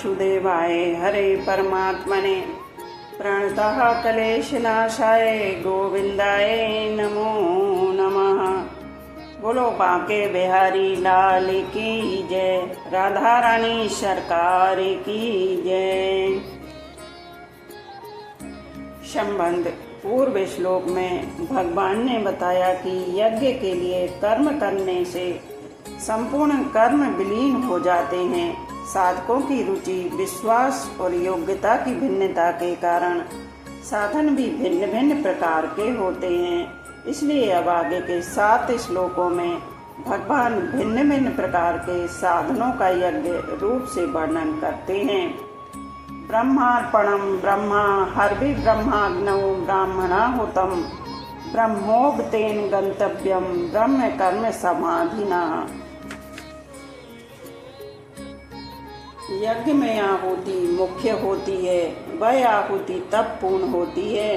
वासुदेवाय हरे परमात्मने प्रणतः क्लेशनाशाय गोविंदाय नमो नमः। बोलो बांके बिहारी लाल की जय, राधा रानी सरकार की जय। संबंध पूर्व श्लोक में भगवान ने बताया कि यज्ञ के लिए कर्म करने से संपूर्ण कर्म विलीन हो जाते हैं। साधकों की रुचि, विश्वास और योग्यता की भिन्नता के कारण साधन भी भिन्न भिन्न प्रकार के होते हैं। इसलिए अब आगे के 7 श्लोकों में भगवान भिन्न भिन्न प्रकार के साधनों का यज्ञ रूप से वर्णन करते हैं। ब्रह्मार्पणम ब्रह्मा हर्वि ब्रह्माग्नौ ब्राह्मणाहुतम ब्रह्मोपतेन गंतव्यम ब्रह्म कर्म समाधिना। यज्ञ में आहुति मुख्य होती है। वह आहुति तब पूर्ण होती है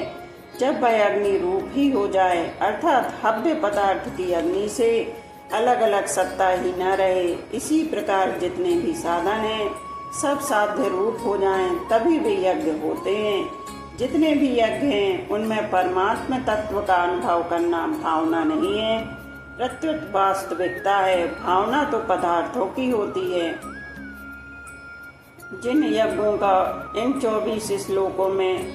जब वह अग्नि रूप ही हो जाए, अर्थात हव्य पदार्थ की अग्नि से अलग अलग सत्ता ही न रहे। इसी प्रकार जितने भी साधन हैं सब साध्य रूप हो जाएं, तभी वे यज्ञ होते हैं। जितने भी यज्ञ हैं उनमें परमात्मा तत्व का अनुभव करना भावना नहीं है, प्रत्युत वास्तविकता है। भावना तो पदार्थों की होती है। जिन यज्ञों का इन 24 श्लोकों में,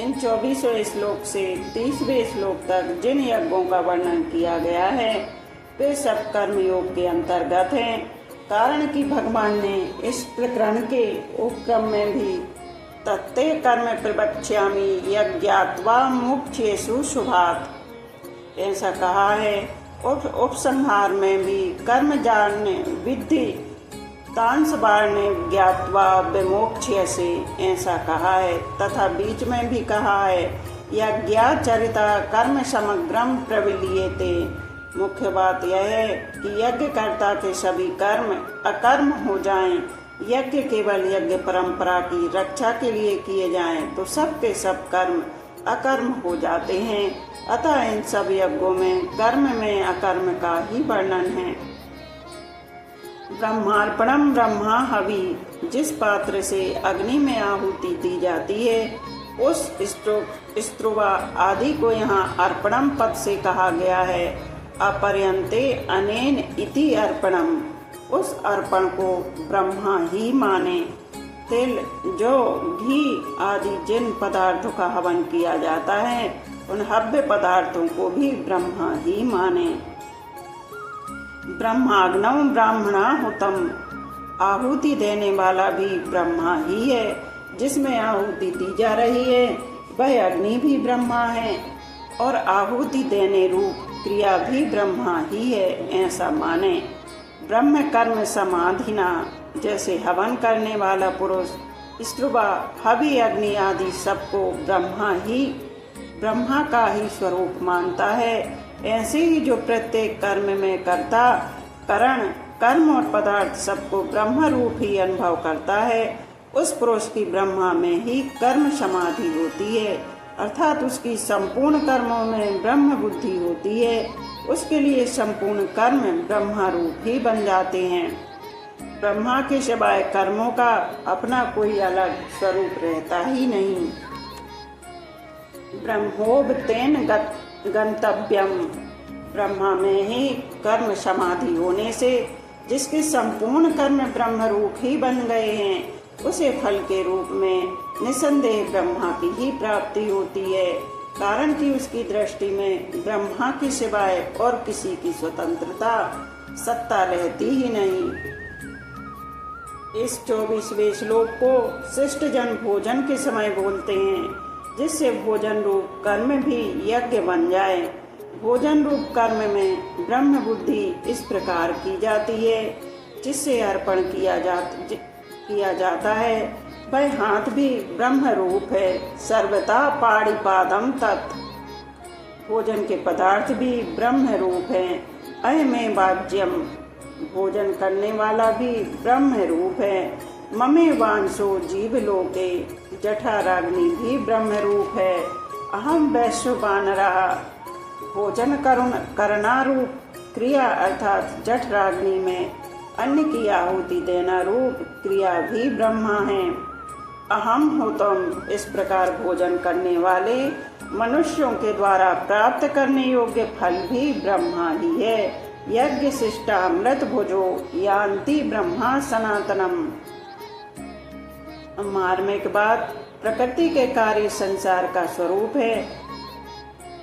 इन 24वें श्लोक से 30वें श्लोक तक जिन यज्ञों का वर्णन किया गया है वे सब कर्मयोग के अंतर्गत हैं। कारण कि भगवान ने इस प्रकरण के उपक्रम में भी तत्ते कर्म प्रवक्ष्यामि यज्ञात्वा मुख्येषु शुभात् ऐसा कहा है। उपसंहार में भी कर्म जानने विद्धि तांस बारने ज्ञात्वा विमोक्ष्यसे ऐसा कहा है, तथा बीच में भी कहा है यज्ञाचरिता कर्म समग्रम प्रविलीयते। मुख्य बात यह है कि यज्ञकर्ता के सभी कर्म अकर्म हो जाएं। यज्ञ केवल यज्ञ परंपरा की रक्षा के लिए किए जाएं तो सब के सब कर्म अकर्म हो जाते हैं। अतः इन सब यज्ञों में कर्म में अकर्म का ही वर्णन है। ब्रह्मार्पणम ब्रह्मा हवि, जिस पात्र से अग्नि में आहुति दी जाती है उस स्त्रुवा आदि को यहाँ अर्पणम पद से कहा गया है। अपर्यन्ते अनेन इति अर्पणम, उस अर्पण को ब्रह्मा ही माने। तिल, जौ, घी आदि जिन पदार्थों का हवन किया जाता है उन हव्य पदार्थों को भी ब्रह्मा ही माने। ब्रह्माग्नौ ब्राह्मणाहुतम, आहुति देने वाला भी ब्रह्मा ही है। जिसमें आहुति दी जा रही है वह अग्नि भी ब्रह्मा है और आहुति देने रूप क्रिया भी ब्रह्मा ही है, ऐसा माने। ब्रह्म कर्म समाधिना, जैसे हवन करने वाला पुरुष स्त्रुवा हवि अग्नि आदि सबको ब्रह्मा का ही स्वरूप मानता है, ऐसे ही जो प्रत्येक कर्म में कर्ता करण कर्म और पदार्थ सबको ब्रह्म रूप ही अनुभव करता है, उस पुरुष की ब्रह्मा में ही कर्म समाधि होती है, अर्थात उसकी संपूर्ण कर्मों में ब्रह्म बुद्धि होती है। उसके लिए संपूर्ण कर्म ब्रह्मा रूप ही बन जाते हैं। ब्रह्मा के सिवाय कर्मों का अपना कोई अलग स्वरूप रहता ही नहीं। ब्रह्मोपतेन गंतव्यम, ब्रह्मा में ही कर्म समाधि होने से जिसके संपूर्ण कर्म ब्रह्म रूप ही बन गए हैं उसे फल के रूप में निसंदेह ब्रह्मा की ही प्राप्ति होती है। कारण कि उसकी दृष्टि में ब्रह्मा के सिवाय और किसी की स्वतंत्रता सत्ता रहती ही नहीं। इस 24वें श्लोक को शिष्ट जन भोजन के समय बोलते हैं, जिससे भोजन रूप कर्म भी यज्ञ बन जाए। भोजन रूप कर्म में ब्रह्म बुद्धि इस प्रकार की जाती है जिससे अर्पण किया जाता है वह हाथ भी ब्रह्म रूप है। सर्वथा पाणिपादम तत्, भोजन के पदार्थ भी ब्रह्म रूप है। अयमे वाज्यम, भोजन करने वाला भी ब्रह्म रूप है। ममे वांशो जीव लोके, जठराग्नि भी ब्रह्म रूप है। अहम वैश्वानरा, भोजन करना रूप क्रिया अर्थात जठराग्नि में अन्न की आहुति देना रूप क्रिया भी ब्रह्मा है। अहम हो तुम इस प्रकार भोजन करने वाले मनुष्यों के द्वारा प्राप्त करने योग्य फल भी ब्रह्मा ही है। यज्ञ शिष्टा अमृत भुजो यान्ति ब्रह्मा सनातनम। मार्मिक बात, प्रकृति के कार्य संसार का स्वरूप है।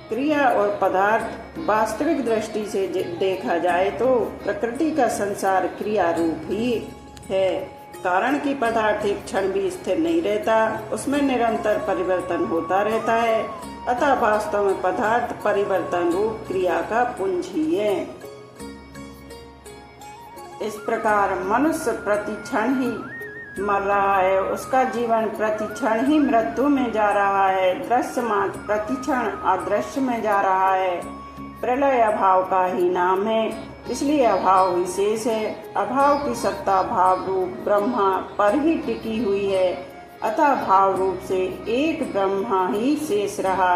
क्रिया और पदार्थ वास्तविक दृष्टि से देखा जाए तो प्रकृति का संसार क्रिया रूप ही है। कारण कि पदार्थ एक क्षण भी स्थिर नहीं रहता, उसमें निरंतर परिवर्तन होता रहता है। अतः वास्तव में पदार्थ परिवर्तन रूप क्रिया का पुंज ही है। इस प्रकार मनुष्य प्रति क्षण ही मर रहा है, उसका जीवन प्रति क्षण ही मृत्यु में जा रहा है। दृश्य मात्र प्रति क्षण अदृश्य में जा रहा है। प्रलय अभाव का ही नाम है, इसलिए अभाव विशेष है। अभाव की सत्ता भाव रूप ब्रह्मा पर ही टिकी हुई है। अतः भाव रूप से एक ब्रह्मा ही शेष रहा।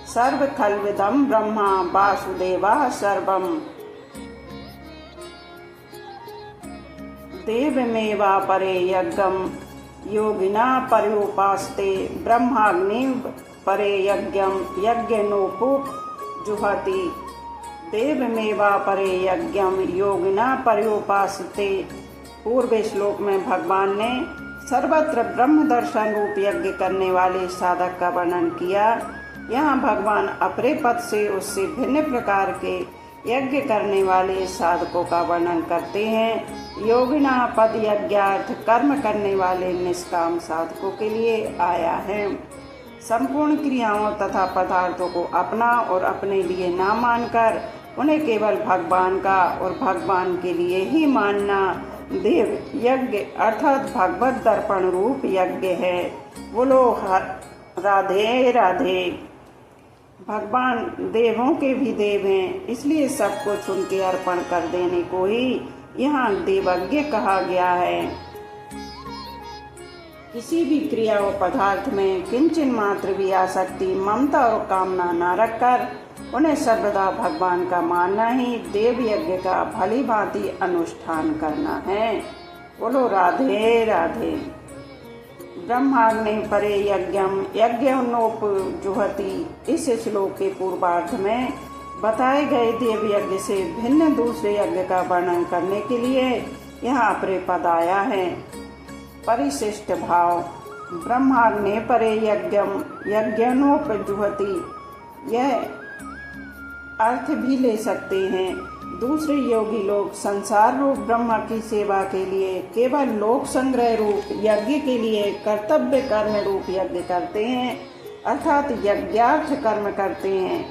सर्व खल्विदं ब्रह्मा वासुदेवः सर्वम्। देवमेवा परे यज्ञं योगिना पर्युपास्ते ब्रह्माग्निं परे यज्ञं यज्ञनोपुप जुहति। देवमेवा परे यज्ञं योगिना पर्युपास्ते। पूर्व श्लोक में भगवान ने सर्वत्र ब्रह्म दर्शन रूप यज्ञ करने वाले साधक का वर्णन किया। यहाँ भगवान अपरे पद से उससे भिन्न प्रकार के यज्ञ करने वाले साधकों का वर्णन करते हैं। योगिना पद यज्ञार्थ कर्म करने वाले निष्काम साधकों के लिए आया है। संपूर्ण क्रियाओं तथा पदार्थों को अपना और अपने लिए ना मानकर उन्हें केवल भगवान का और भगवान के लिए ही मानना देव यज्ञ अर्थात भगवत दर्पण रूप यज्ञ है। बोलो राधे राधे। भगवान देवों के भी देव हैं, इसलिए सब कुछ उनके अर्पण कर देने को ही यहाँ देवज्ञ कहा गया है। किसी भी क्रिया और पदार्थ में किंचन मात्र भी आसक्ति, ममता और कामना न रखकर उन्हें सर्वदा भगवान का मानना ही देव यज्ञ का भली भांति अनुष्ठान करना है। बोलो राधे राधे। ब्रह्माग्नि परे यज्ञम यज्ञनोपजुहति। इस श्लोक के पूर्वार्ध में बताए गए देव यज्ञ से भिन्न दूसरे यज्ञ का वर्णन करने के लिए यहाँ अपरे पद आया है। परिशिष्ट भाव, ब्रह्माग्नि परे यज्ञम यज्ञनोपजुहति, यह अर्थ भी ले सकते हैं। दूसरे योगी लोग संसार रूप ब्रह्मा की सेवा के लिए केवल लोक संग्रह रूप यज्ञ के लिए कर्तव्य कर्म रूप यज्ञ करते हैं, अर्थात यज्ञार्थ कर्म करते हैं।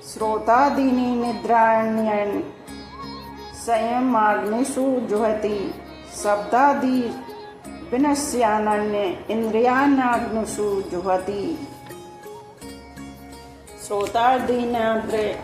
श्रोतादीनि निद्राण्यन् संयमाग्निषु जुहति। शब्दादि विनश्यान्य इंद्रियाणाग्निषु जुहति। श्रोतादीनान्य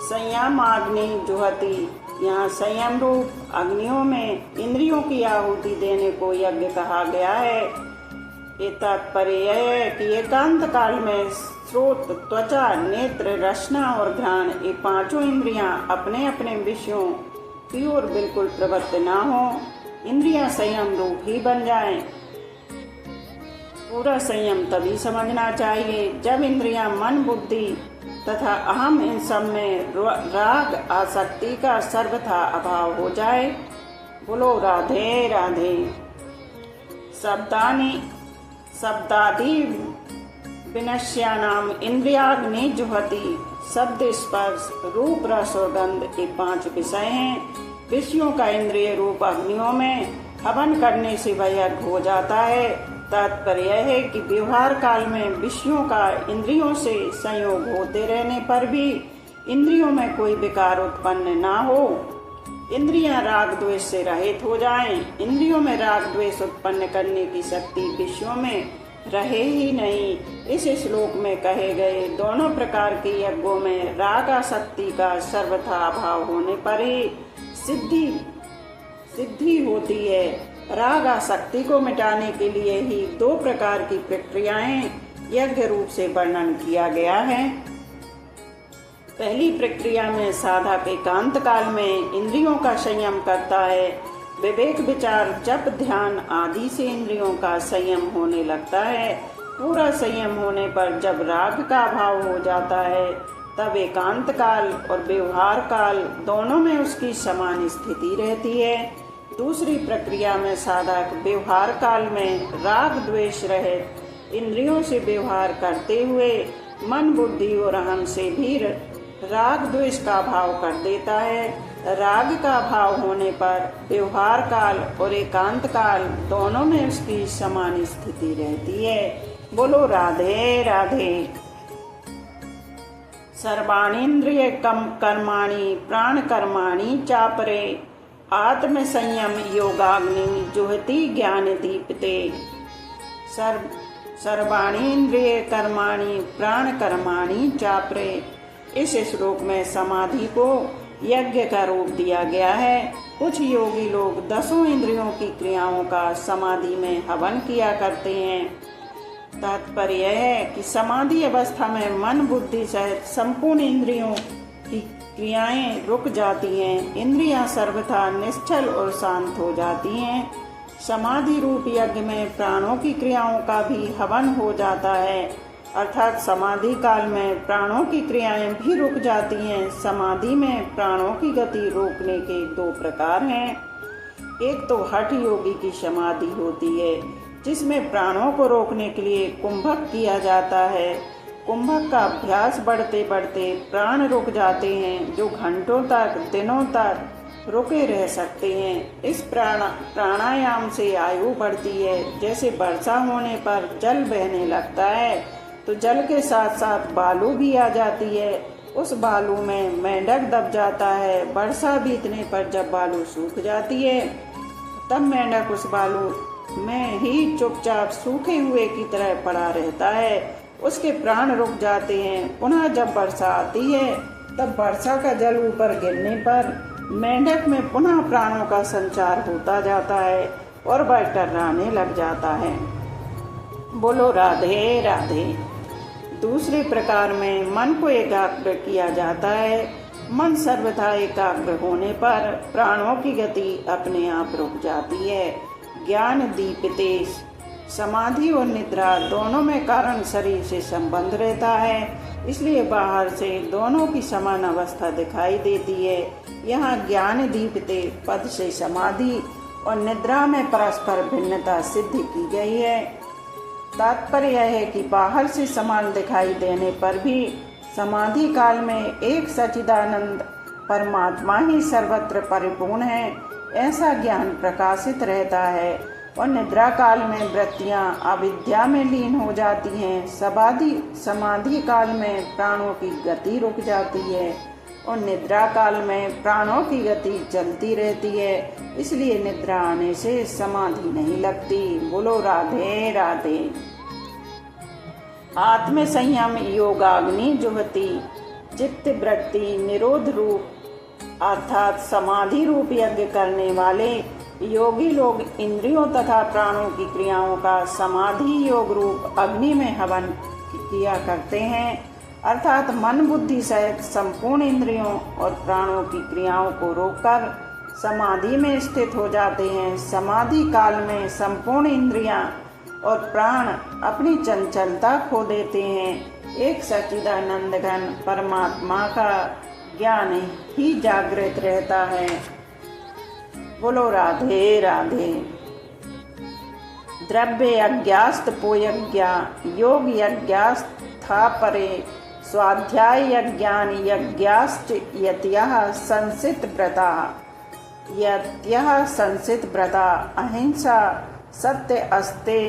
संयमाग्नि जुहति। यहाँ संयम रूप अग्नियों में इंद्रियों की आहुति देने को यज्ञ कहा गया है। ये तात्पर्य यह है कि एकांत काल में श्रोत, त्वचा, नेत्र, रसना और घ्राण ये पांचों इंद्रियां अपने अपने विषयों की ओर बिल्कुल प्रवृत्त न हो, इंद्रियां संयम रूप ही बन जाएं। पूरा संयम तभी समझना चाहिए जब इंद्रियां, मन, बुद्धि तथा अहम इन सब में राग आसक्ति का सर्वथा अभाव हो जाए। बोलो राधे राधे। शब्दादि विनश्यानाम इंद्रियाग्नि जुहति। शब्द, स्पर्श, रूप, रस और गंध ये पांच विषय हैं। विषयों का इंद्रिय रूप अग्नियों में हवन करने से वह यज्ञ हो जाता है। तात्पर्य है कि व्यवहार काल में विषयों का इंद्रियों से संयोग होते रहने पर भी इंद्रियों में कोई विकार उत्पन्न ना हो, इंद्रियां राग द्वेष से रहित हो जाएं। इंद्रियों में राग द्वेष उत्पन्न करने की शक्ति विषयों में रहे ही नहीं। इस श्लोक में कहे गए दोनों प्रकार के यज्ञों में राग आसक्ति का सर्वथा अभाव होने पर ही सिद्धि होती है। राग आसक्ति को मिटाने के लिए ही दो प्रकार की प्रक्रियाएं यज्ञ रूप से वर्णन किया गया है। पहली प्रक्रिया में साधक एकांत काल में इंद्रियों का संयम करता है। विवेक, विचार, जप, ध्यान आदि से इंद्रियों का संयम होने लगता है। पूरा संयम होने पर जब राग का भाव हो जाता है तब एकांत काल और व्यवहार काल दोनों में उसकी समान स्थिति रहती है। दूसरी प्रक्रिया में साधक व्यवहार काल में राग द्वेष रहित इंद्रियों से व्यवहार करते हुए मन, बुद्धि और अहम से भी राग द्वेष का भाव कर देता है। राग का भाव होने पर व्यवहार काल और एकांत काल दोनों में उसकी समान स्थिति रहती है। बोलो राधे राधे। सर्वाणीन्द्रिय कर्माणि प्राण कर्माणि चापरे आत्म संयम योगाग्नि जुहति ज्ञान दीप्ते। सर्वाणीन्द्रिय कर्माणि प्राण कर्माणि चापरे। इस श्लोक में समाधि को यज्ञ का रूप दिया गया है। कुछ योगी लोग 10 इंद्रियों की क्रियाओं का समाधि में हवन किया करते हैं। तात्पर्य यह है कि समाधि अवस्था में मन, बुद्धि सहित संपूर्ण इंद्रियों की क्रियाएं रुक जाती हैं। इंद्रियां सर्वथा निश्चल और शांत हो जाती हैं। समाधि रूप यज्ञ में प्राणों की क्रियाओं का भी हवन हो जाता है, अर्थात समाधि काल में प्राणों की क्रियाएं भी रुक जाती हैं। समाधि में प्राणों की गति रोकने के 2 प्रकार हैं। एक तो हठ योगी की समाधि होती है, जिसमें प्राणों को रोकने के लिए कुंभक किया जाता है। कुंभक का अभ्यास बढ़ते बढ़ते प्राण रुक जाते हैं, जो घंटों तक, दिनों तक रुके रह सकते हैं। इस प्राणायाम से आयु बढ़ती है। जैसे वर्षा होने पर जल बहने लगता है तो जल के साथ साथ बालू भी आ जाती है। उस बालू में मेंढक दब जाता है। वर्षा बीतने पर जब बालू सूख जाती है तब मेंढक उस बालू में ही चुपचाप सूखे हुए की तरह पड़ा रहता है। उसके प्राण रुक जाते हैं। पुनः जब वर्षा आती है तब वर्षा का जल ऊपर गिरने पर मेंढक में पुनः प्राणों का संचार होता जाता है और वह टर्राने लग जाता है। बोलो राधे राधे। दूसरे प्रकार में मन को एकाग्र किया जाता है। मन सर्वथा एकाग्र होने पर प्राणों की गति अपने आप रुक जाती है। ज्ञान दीप्ते। समाधि और निद्रा दोनों में कारण शरीर से संबंध रहता है, इसलिए बाहर से दोनों की समान अवस्था दिखाई देती है। यहाँ ज्ञान दीप्ते पद से समाधि और निद्रा में परस्पर भिन्नता सिद्ध की गई है। तात्पर्य यह है कि बाहर से समान दिखाई देने पर भी समाधि काल में एक सच्चिदानंद परमात्मा ही सर्वत्र परिपूर्ण है, ऐसा ज्ञान प्रकाशित रहता है। और निद्रा काल में वृत्तियां अविद्या में लीन हो जाती हैं। समाधि काल में प्राणों की गति रुक जाती है और निद्रा काल में प्राणों की गति चलती रहती है, इसलिए निद्रा आने से समाधि नहीं लगती। बोलो राधे राधे। आत्म संयम योगाग्नि जुहति। चित्त वृत्ति निरोध रूप अर्थात समाधि रूप यज्ञ करने वाले योगी लोग इंद्रियों तथा प्राणों की क्रियाओं का समाधि योग रूप अग्नि में हवन किया करते हैं, अर्थात मन बुद्धि सहित संपूर्ण इंद्रियों और प्राणों की क्रियाओं को रोककर समाधि में स्थित हो जाते हैं। समाधि काल में संपूर्ण इंद्रियां और प्राण अपनी चंचलता खो देते हैं। एक सच्चिदानंद घन परमात्मा का ज्ञान ही जागृत रहता है। बोलो राधे राधे। द्रव्य यज्ञास्त पोयज्ञा योग यज्ञास्था परे स्वाध्याय यज्ञान यज्ञाश्च यत्यः संसित व्रता अहिंसा सत्य अस्ते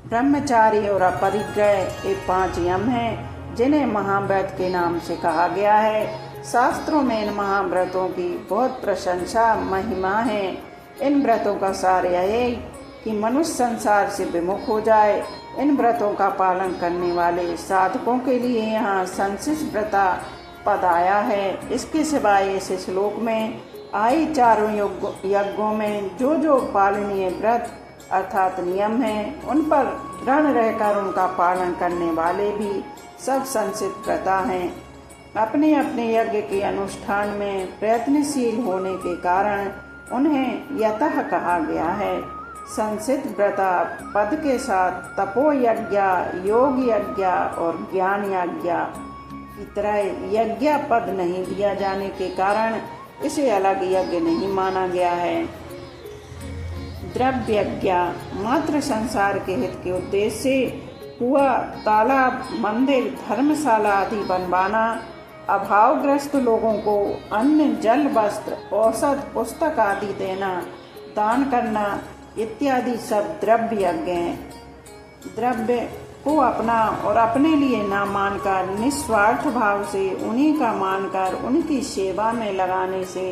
ब्रह्मचारी और अपरिग्रह ये 5 यम हैं, जिन्हें महाव्रत के नाम से कहा गया है। शास्त्रों में इन महाव्रतों की बहुत प्रशंसा महिमा है। इन व्रतों का सार यह है कि मनुष्य संसार से विमुख हो जाए। इन व्रतों का पालन करने वाले साधकों के लिए यहाँ संसित व्रता पद आया है। इसके सिवाय इस श्लोक में आए चारों यज्ञों में जो पालनीय व्रत अर्थात नियम हैं, उन पर दृढ़ रहकर उनका पालन करने वाले भी सब संसित व्रता हैं। अपने अपने यज्ञ के अनुष्ठान में प्रयत्नशील होने के कारण उन्हें यतः कहा गया है। संसित व्रता पद के साथ तपो यज्ञ, योग यज्ञ और ज्ञान यज्ञ की तरह यज्ञ पद नहीं दिया जाने के कारण इसे अलग यज्ञ नहीं माना गया है। द्रव्य यज्ञ मात्र संसार के हित के उद्देश्य से कुआं, तालाब, मंदिर, धर्मशाला आदि बनवाना, अभावग्रस्त लोगों को अन्न, जल, वस्त्र, औषध, पुस्तक आदि देना, दान करना इत्यादि सब द्रव्य यज्ञ हैं। द्रव्य को अपना और अपने लिए न मानकर निस्वार्थ भाव से उन्हीं का मानकर उनकी सेवा में लगाने से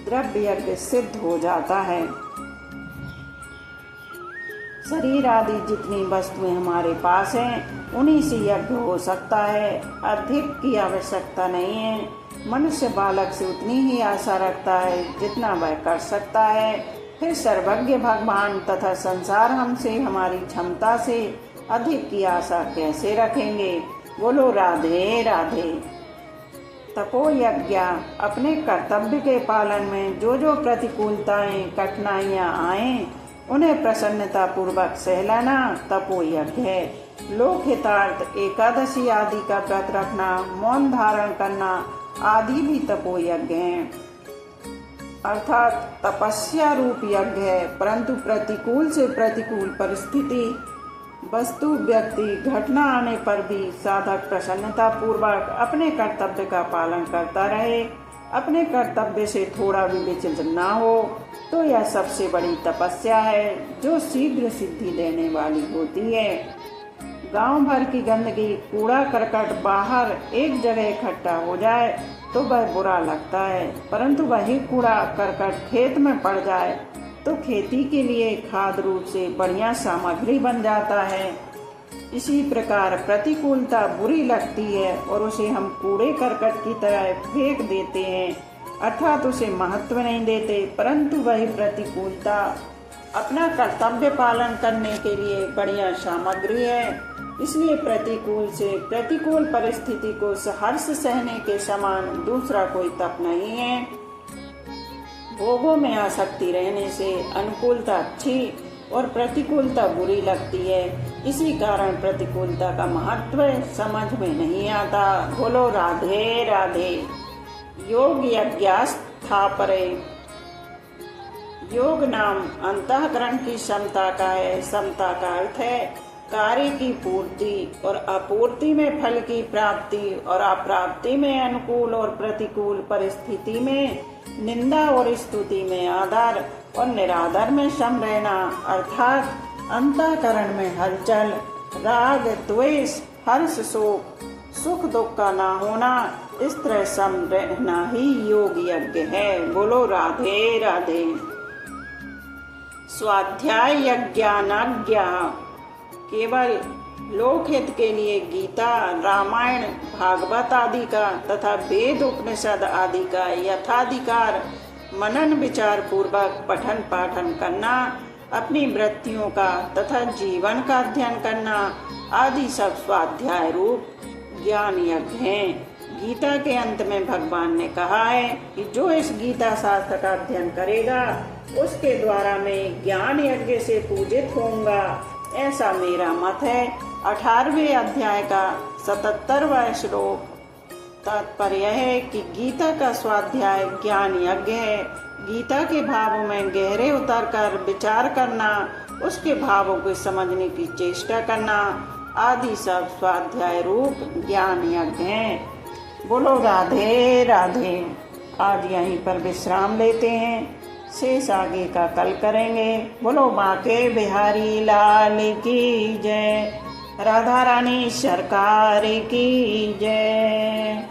द्रव्य यज्ञ सिद्ध हो जाता है। शरीर आदि जितनी वस्तुएं हमारे पास हैं उन्हीं से यज्ञ हो सकता है, अधिक की आवश्यकता नहीं है। मनुष्य बालक से उतनी ही आशा रखता है जितना वह कर सकता है। फिर सर्वज्ञ भगवान तथा संसार हमसे हमारी क्षमता से अधिक की आशा कैसे रखेंगे। बोलो राधे राधे। तपो यज्ञ अपने कर्तव्य के पालन में जो जो प्रतिकूलताएं, कठिनाइयां आए उन्हें प्रसन्नता पूर्वक सहलाना तपो यज्ञ है। लोक हितार्थ, एकादशी आदि का व्रत रखना, मौन धारण करना आदि भी तपो यज्ञ हैं, अर्थात तपस्या रूप यज्ञ है। परंतु प्रतिकूल से प्रतिकूल परिस्थिति, वस्तु, व्यक्ति, घटना आने पर भी साधक प्रसन्नता पूर्वक अपने कर्तव्य का पालन करता रहे, अपने कर्तव्य से थोड़ा भी विचलित न हो, तो यह सबसे बड़ी तपस्या है जो शीघ्र सिद्धि देने वाली होती है। गांव भर की गंदगी, कूड़ा करकट बाहर एक जगह इकट्ठा हो जाए तो वह बुरा लगता है, परंतु वही कूड़ा करकट खेत में पड़ जाए तो खेती के लिए खाद रूप से बढ़िया सामग्री बन जाता है। इसी प्रकार प्रतिकूलता बुरी लगती है और उसे हम कूड़े करकट की तरह फेंक देते हैं, अर्थात उसे महत्व नहीं देते, परंतु वही प्रतिकूलता अपना कर्तव्य पालन करने के लिए बढ़िया सामग्री है। इसलिए प्रतिकूल से प्रतिकूल परिस्थिति को सहर्ष सहने के समान दूसरा कोई तप नहीं है। भोगों में आसक्ति रहने से अनुकूलता अच्छी और प्रतिकूलता बुरी लगती है। इसी कारण प्रतिकूलता का महत्व समझ में नहीं आता। बोलो राधे राधे। योग यज्ञास्थापरे, योग नाम अंतःकरण की क्षमता का है। क्षमता का अर्थ है कार्य की पूर्ति और अपूर्ति में फल की प्राप्ति और अप्राप्ति में अनुकूल और प्रतिकूल परिस्थिति में निंदा और स्तुति में आदर और निरादर में सम रहना, अर्थात अंतःकरण में हलचल, राग, द्वेष, हर्ष, शोक, सुख दुख का ना होना, इस तरह सम रहना ही योग यज्ञ है। बोलो राधे राधे। स्वाध्याय यज्ञानाज्ञा, केवल लोकहित के लिए गीता, रामायण, भागवत आदि का तथा वेद, उपनिषद आदि का यथाधिकार मनन विचार पूर्वक पठन पाठन करना, अपनी वृत्तियों का तथा जीवन का अध्ययन करना आदि सब स्वाध्याय रूप ज्ञान यज्ञ हैं। गीता के अंत में भगवान ने कहा है कि जो इस गीता शास्त्र का अध्ययन करेगा उसके द्वारा मैं ज्ञान यज्ञ से पूजित होऊंगा, ऐसा मेरा मत है। 18वें अध्याय का 77वां श्लोक तात्पर्य है कि गीता का स्वाध्याय ज्ञान यज्ञ है। गीता के भावों में गहरे उतरकर विचार करना, उसके भावों को समझने की चेष्टा करना आदि सब स्वाध्याय रूप ज्ञान यज्ञ हैं। बोलो राधे राधे। आज यहीं पर विश्राम लेते हैं, शेष आगे का कल करेंगे। बोलो बांके बिहारी लाल की जय, राधा रानी सरकार की जय।